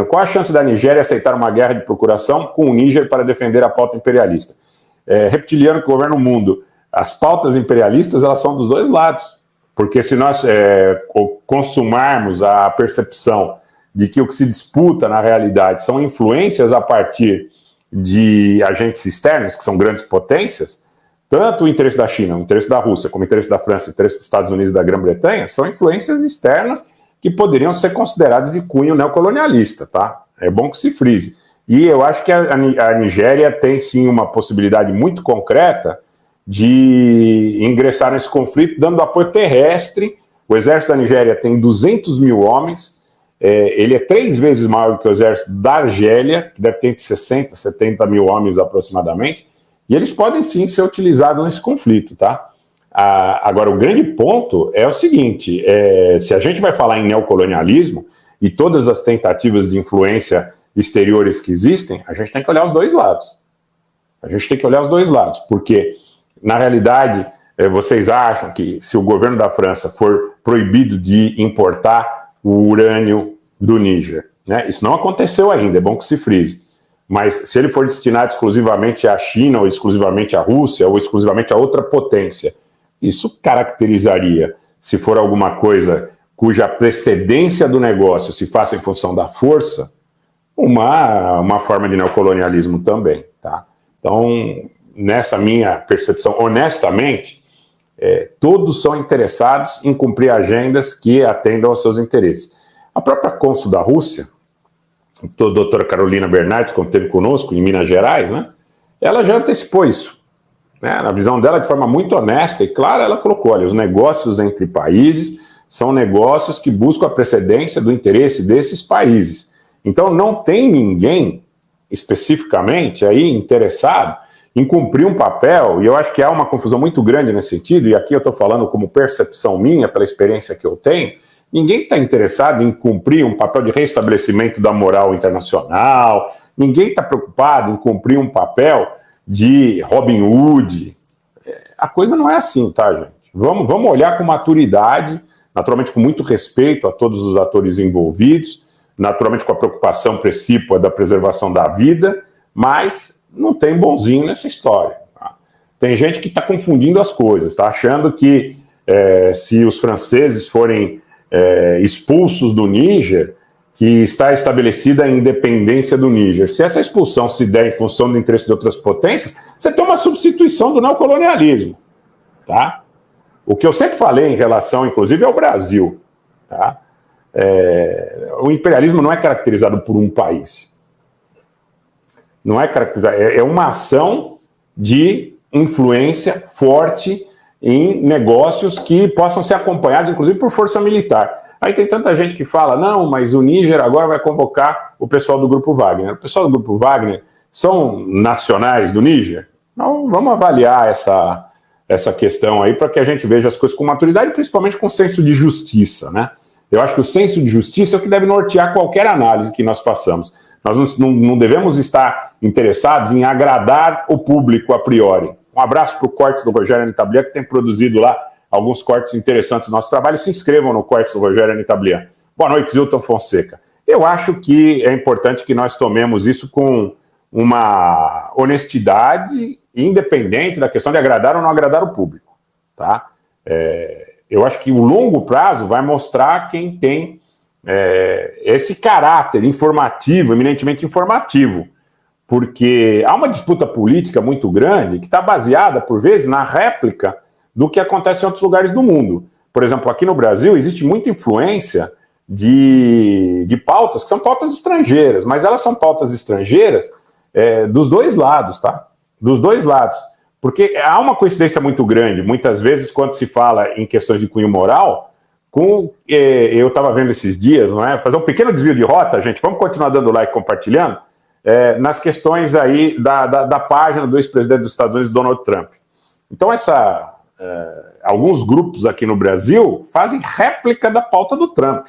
Qual a chance da Nigéria aceitar uma guerra de procuração com o Níger para defender a pauta imperialista? Reptiliano que governa o mundo. As pautas imperialistas, elas são dos dois lados. Porque se nós consumarmos a percepção de que o que se disputa na realidade são influências a partir de agentes externos, que são grandes potências, tanto o interesse da China, o interesse da Rússia, como o interesse da França, o interesse dos Estados Unidos e da Grã-Bretanha, são influências externas que poderiam ser consideradas de cunho neocolonialista, tá? É bom que se frise. E eu acho que a Nigéria tem, sim, uma possibilidade muito concreta de ingressar nesse conflito, dando apoio terrestre. O exército da Nigéria tem 200 mil homens, ele é 3 vezes maior do que o exército da Argélia, que deve ter entre 60 e 70 mil homens aproximadamente, e eles podem, sim, ser utilizados nesse conflito, tá? Agora, o grande ponto é o seguinte, se a gente vai falar em neocolonialismo e todas as tentativas de influência exteriores que existem, a gente tem que olhar os dois lados. A gente tem que olhar os dois lados, porque, na realidade, vocês acham que se o governo da França for proibido de importar o urânio do Níger, né? Isso não aconteceu ainda, é bom que se frise. Mas se ele for destinado exclusivamente à China, ou exclusivamente à Rússia, ou exclusivamente a outra potência, isso caracterizaria, se for alguma coisa cuja precedência do negócio se faça em função da força, uma forma de neocolonialismo também, tá? Então, nessa minha percepção, honestamente, todos são interessados em cumprir agendas que atendam aos seus interesses. A própria cônsul da Rússia, a doutora Carolina Bernardes, como esteve conosco em Minas Gerais, né, ela já antecipou isso. Né, na visão dela, de forma muito honesta e clara, ela colocou, olha, os negócios entre países são negócios que buscam a precedência do interesse desses países. Então, não tem ninguém, especificamente, aí interessado em cumprir um papel, e eu acho que há uma confusão muito grande nesse sentido, e aqui eu estou falando como percepção minha, pela experiência que eu tenho, ninguém está interessado em cumprir um papel de restabelecimento da moral internacional, ninguém está preocupado em cumprir um papel de Robin Hood. A coisa não é assim, tá, gente? Vamos olhar com maturidade, naturalmente com muito respeito a todos os atores envolvidos, naturalmente com a preocupação precípua da preservação da vida, mas não tem bonzinho nessa história. Tá? Tem gente que está confundindo as coisas, está achando que se os franceses forem expulsos do Níger, que está estabelecida a independência do Níger. Se essa expulsão se der em função do interesse de outras potências, você tem uma substituição do neocolonialismo. Tá? O que eu sempre falei em relação, inclusive, ao Brasil. Tá? O imperialismo não é caracterizado por um país. Não é caracterizado, é uma ação de influência forte em negócios que possam ser acompanhados, inclusive, por força militar. Aí tem tanta gente que fala, não, mas o Níger agora vai convocar o pessoal do Grupo Wagner. O pessoal do Grupo Wagner são nacionais do Níger? Então, vamos avaliar essa questão aí para que a gente veja as coisas com maturidade, principalmente com senso de justiça, né? Eu acho que o senso de justiça é o que deve nortear qualquer análise que nós façamos. Nós não devemos estar interessados em agradar o público a priori. Um abraço para o Cortes do Rogério Anitablian, que tem produzido lá alguns cortes interessantes do nosso trabalho. Se inscrevam no Cortes do Rogério Anitablian. Boa noite, Zilton Fonseca. Eu acho que é importante que nós tomemos isso com uma honestidade independente da questão de agradar ou não agradar o público. Tá? Eu acho que o longo prazo vai mostrar quem tem esse caráter informativo, eminentemente informativo, porque há uma disputa política muito grande que está baseada, por vezes, na réplica do que acontece em outros lugares do mundo. Por exemplo, aqui no Brasil existe muita influência de pautas que são pautas estrangeiras, mas elas são pautas estrangeiras dos dois lados, tá? Dos dois lados. Porque há uma coincidência muito grande, muitas vezes, quando se fala em questões de cunho moral, eu estava vendo esses dias, não é? Fazer um pequeno desvio de rota, gente, vamos continuar dando like e compartilhando, nas questões aí da página do ex-presidente dos Estados Unidos, Donald Trump. Então, alguns grupos aqui no Brasil fazem réplica da pauta do Trump.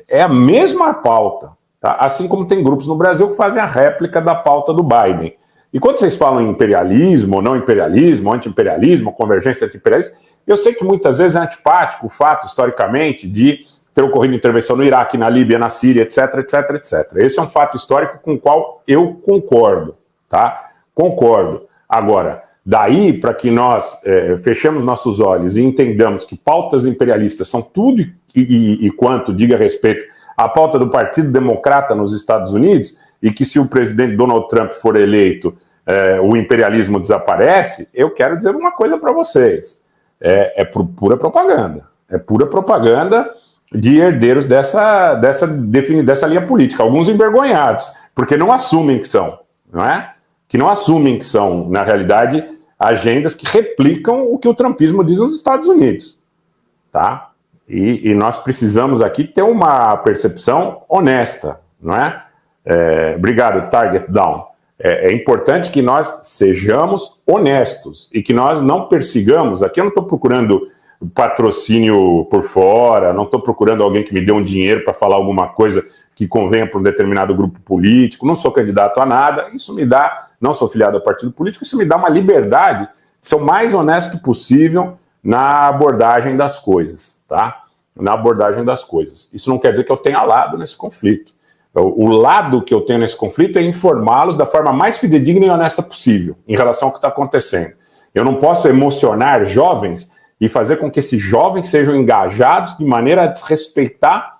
É a mesma pauta, tá? Assim como tem grupos no Brasil que fazem a réplica da pauta do Biden. E quando vocês falam em imperialismo, ou não imperialismo, anti-imperialismo, convergência anti-imperialista, eu sei que muitas vezes é antipático o fato, historicamente, de ter ocorrido intervenção no Iraque, na Líbia, na Síria, etc, etc, etc. Esse é um fato histórico com o qual eu concordo, tá? Concordo. Agora, daí para que nós fechemos nossos olhos e entendamos que pautas imperialistas são tudo e quanto diga respeito à pauta do Partido Democrata nos Estados Unidos, e que se o presidente Donald Trump for eleito, o imperialismo desaparece, eu quero dizer uma coisa para vocês. É pura propaganda. É pura propaganda de herdeiros dessa linha política. Alguns envergonhados, porque não assumem que são, não é? Que não assumem que são, na realidade, agendas que replicam o que o trumpismo diz nos Estados Unidos, tá? E nós precisamos aqui ter uma percepção honesta, não é? Obrigado, Target Down. É importante que nós sejamos honestos e que nós não persigamos. Aqui eu não estou procurando patrocínio por fora, não estou procurando alguém que me dê um dinheiro para falar alguma coisa que convenha para um determinado grupo político, não sou candidato a nada, isso me dá, não sou filiado a partido político, isso me dá uma liberdade de ser o mais honesto possível na abordagem das coisas, tá? Na abordagem das coisas. Isso não quer dizer que eu tenha lado nesse conflito. O lado que eu tenho nesse conflito é informá-los da forma mais fidedigna e honesta possível em relação ao que está acontecendo. Eu não posso emocionar jovens e fazer com que esses jovens sejam engajados de maneira a desrespeitar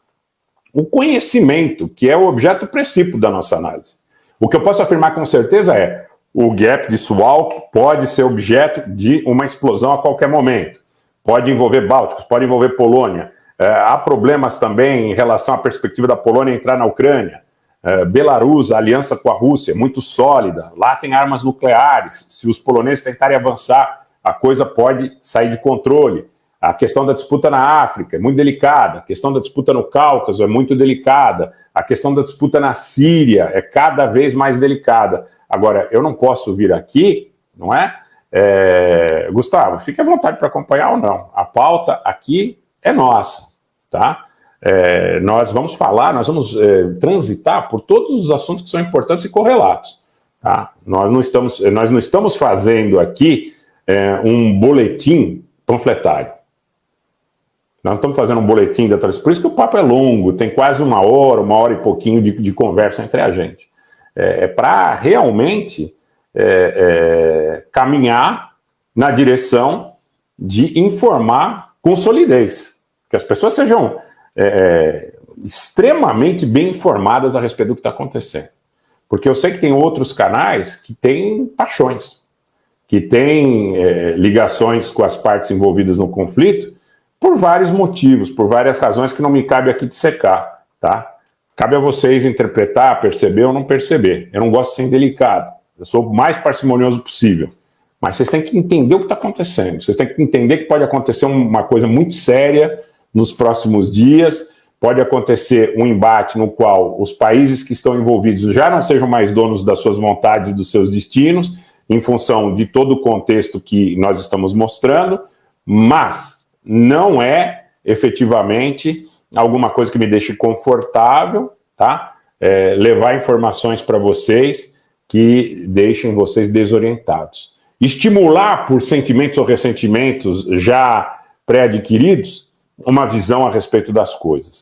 o conhecimento, que é o objeto princípio da nossa análise. O que eu posso afirmar com certeza é o gap de Suwałki pode ser objeto de uma explosão a qualquer momento. Pode envolver Bálticos, pode envolver Polônia. Há problemas também em relação à perspectiva da Polônia entrar na Ucrânia. Belarus, a aliança com a Rússia, muito sólida. Lá tem armas nucleares. Se os poloneses tentarem avançar, a coisa pode sair de controle. A questão da disputa na África é muito delicada. A questão da disputa no Cáucaso é muito delicada. A questão da disputa na Síria é cada vez mais delicada. Agora, eu não posso vir aqui, não é? Gustavo, fique à vontade para acompanhar ou não. A pauta aqui é nossa, tá? Nós vamos falar, nós vamos transitar por todos os assuntos que são importantes e correlatos, tá? Nós não estamos fazendo aqui um boletim panfletário. Nós não estamos fazendo um boletim da transição. Por isso que o papo é longo, tem quase uma hora e pouquinho de conversa entre a gente. Para realmente caminhar na direção de informar com solidez. Que as pessoas sejam extremamente bem informadas a respeito do que está acontecendo. Porque eu sei que tem outros canais que têm paixões, que têm ligações com as partes envolvidas no conflito, por vários motivos, por várias razões que não me cabe aqui dissecar, tá? Cabe a vocês interpretar, perceber ou não perceber. Eu não gosto de ser indelicado, eu sou o mais parcimonioso possível. Mas vocês têm que entender o que está acontecendo, vocês têm que entender que pode acontecer uma coisa muito séria nos próximos dias, pode acontecer um embate no qual os países que estão envolvidos já não sejam mais donos das suas vontades e dos seus destinos, em função de todo o contexto que nós estamos mostrando, mas não é efetivamente alguma coisa que me deixe confortável, tá? Levar informações para vocês que deixem vocês desorientados. Estimular por sentimentos ou ressentimentos já pré-adquiridos uma visão a respeito das coisas.